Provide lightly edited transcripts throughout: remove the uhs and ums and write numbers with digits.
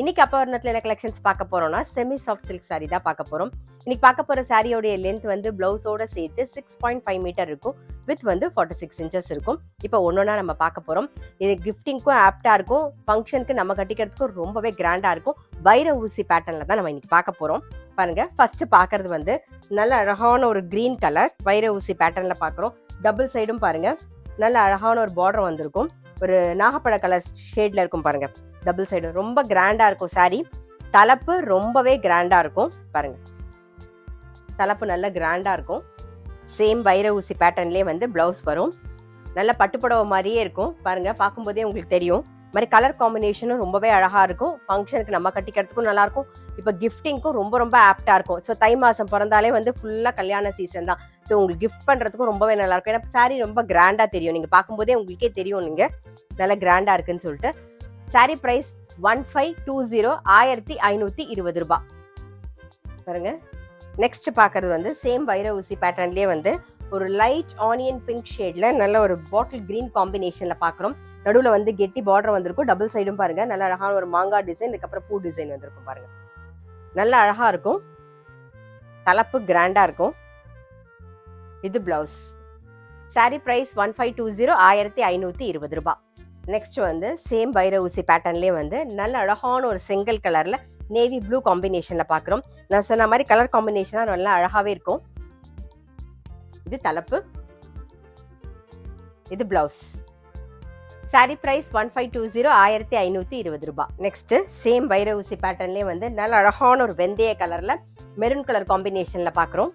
இன்னைக்கு அப்பவர்ணத்துல என்ன கலெக்ஷன்ஸ் பார்க்க போறோம்னா செமி சாஃப்ட் சில்க் saree தான் பார்க்க போறோம். இன்னைக்கு பார்க்க போற சாரியோடைய லென்த் வந்து பிளவுஸோட சேர்த்து 6.5 மீட்டர் இருக்கும். வித் வந்து 46 இன்ச்சஸ் இருக்கும். இப்போ ஒன்னொன்னா நம்ம பார்க்க போறோம். இது கிஃப்டிங்க்கும் ஆப்டா இருக்கும். ஃபங்க்ஷனுக்கு நம்ம கட்டிக்கிறதுக்கும் ரொம்பவே கிராண்டா இருக்கும். வைர ஊசி பேட்டர்ன்ல தான் நம்ம இன்னைக்கு பார்க்க போறோம். பாருங்க, ஃபர்ஸ்ட் பார்க்கறது வந்து நல்ல அழகான ஒரு கிரீன் கலர் வைர ஊசி பேட்டர்ன்ல பார்க்குறோம். டபுள் சைடும் பாருங்க, நல்ல அழகான ஒரு பார்டர் வந்திருக்கும். ஒரு நாகப்பழ கலர் ஷேட்ல இருக்கும் பாருங்க. டபுள் சைடு ரொம்ப கிராண்டா இருக்கும் சாரி. தலைப்பு ரொம்பவே கிராண்டா இருக்கும் பாருங்க. தலைப்பு நல்ல கிராண்டா இருக்கும். சேம் வைர ஊசி பேட்டர்ன்லயே வந்து பிளவுஸ் வரும். நல்ல பட்டுப்புடவை மாதிரியே இருக்கும் பாருங்க. பார்க்கும்போதே உங்களுக்கு தெரியும். மாதிரி கலர் காம்பினேஷனும் ரொம்பவே அழகா இருக்கும். ஃபங்க்ஷனுக்கு நம்ம கட்டிக்கிறதுக்கும் நல்லா இருக்கும். இப்போ கிஃப்டிங்க்கும் ரொம்ப ரொம்ப ஆப்டா இருக்கும். ஸோ தை மாசம் பிறந்தாலே வந்து ஃபுல்லா கல்யாண சீசன் தான். ஸோ உங்களுக்கு கிஃப்ட் பண்றதுக்கும் ரொம்பவே நல்லா இருக்கும். ஏன்னா சாரி ரொம்ப கிராண்டா தெரியும். நீங்க பார்க்கும்போதே உங்களுக்கே தெரியும் நீங்க நல்ல கிராண்டா இருக்குன்னு சொல்லிட்டு. சாரி பிரைஸ் 1520 1520 ரூபாய் பாருங்க. நெக்ஸ்ட் பார்க்கறது வந்து சேம் வைர ஊசி பேட்டர்ன்லயே வந்து ஒரு லைட் ஆனியன் பிங்க் ஷேட்ல நல்ல ஒரு பாட்டில் கிரீன் காம்பினேஷன்ல பாக்குறோம். நடுவுல வந்து கெட்டி பார்டர் வந்திருக்கும். டபுள் சைடும் பாருங்க, நல்ல அழகான ஒரு மாங்காய் டிசைன், இதுக்கப்புறம் பூ டிசைன் வந்திருக்கும் பாருங்க. நல்ல அழகா இருக்கும். தலைப்பு கிராண்டா இருக்கும். இது பிளவுஸ். சாரி பிரைஸ் 1520 1520 ரூபாய். நெக்ஸ்ட் வந்து சேம் வைர ஊசி பேட்டர்ன்லேயே வந்து நல்ல அழகான ஒரு செங்கல் கலர்ல நேவி ப்ளூ காம்பினேஷன்ல பாக்குறோம். நான் சொன்ன மாதிரி கலர் காம்பினேஷனா நல்லா அழகாவே இருக்கும். இது தலைப்பு, இது பிளவுஸ். சாரி பிரைஸ் 1520 1520 ரூபாய். நெக்ஸ்ட் சேம் வைர ஊசி பேட்டர்ன்லேயே வந்து நல்ல அழகான ஒரு வெந்தய கலர்ல மெரூன் கலர் காம்பினேஷன்ல பாக்குறோம்.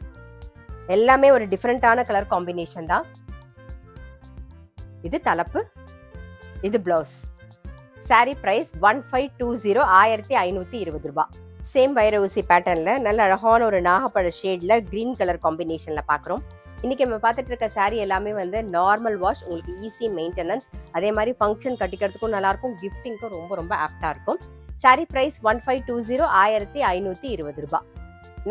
எல்லாமே ஒரு டிஃப்ரெண்டான கலர் காம்பினேஷன் தான். இது தலைப்பு, இது பிளவுஸ். சாரி பிரைஸ் 1520 1520 ரூபாய். சேம் வைர ஊசி பேட்டர்ன்ல நல்ல அழகான ஒரு நாகப்பழ ஷேட்ல கிரீன் கலர் காம்பினேஷன்ல பாக்குறோம். இன்னைக்கு நம்ம பார்த்துட்டு இருக்க சாரி எல்லாமே வந்து நார்மல் வாஷ், உங்களுக்கு ஈஸி மெயின்டெனன்ஸ். அதே மாதிரி ஃபங்க்ஷன் கட்டிக்கிறதுக்கும் நல்லா இருக்கும். கிஃப்டிங்க்கும் ரொம்ப ரொம்ப ஆப்டா இருக்கும். சாரி பிரைஸ் 1520 1520 ரூபாய்.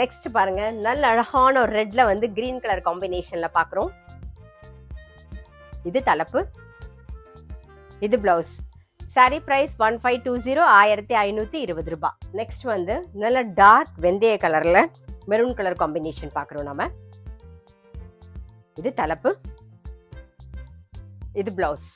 நெக்ஸ்ட் பாருங்க, நல்ல அழகான ஒரு ரெட்ல வந்து கிரீன் கலர் காம்பினேஷன்ல பாக்குறோம். இது தலைப்பு, இது பிளவுஸ். சாரி பிரைஸ் 1520 1520 ரூபாய். நெக்ஸ்ட் வந்து நல்ல டார்க் வெந்தய கலர்ல மெரூன் கலர் காம்பினேஷன் பாக்குறோம் நாம. இது தலைப்பு, இது பிளவுஸ்.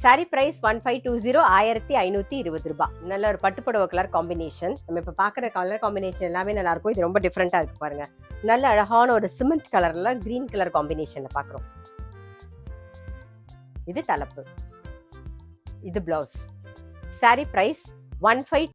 சாரி பிரைஸ் 1520 1520 ரூபாய். நல்ல ஒரு பட்டுப்புடவை கலர் காம்பினேஷன். நம்ம இப்ப பாக்குற கலர் காம்பினேஷன் எல்லாமே நல்லா இருக்கும். இது ரொம்ப டிஃப்ரெண்டா இருக்கு பாருங்க. நல்ல அழகான ஒரு சிமெண்ட் கலர்ல கிரீன் கலர் காம்பினேஷன்ல பாக்குறோம். இது தலைப்பு, இது பிளவுஸ். Sorry price 15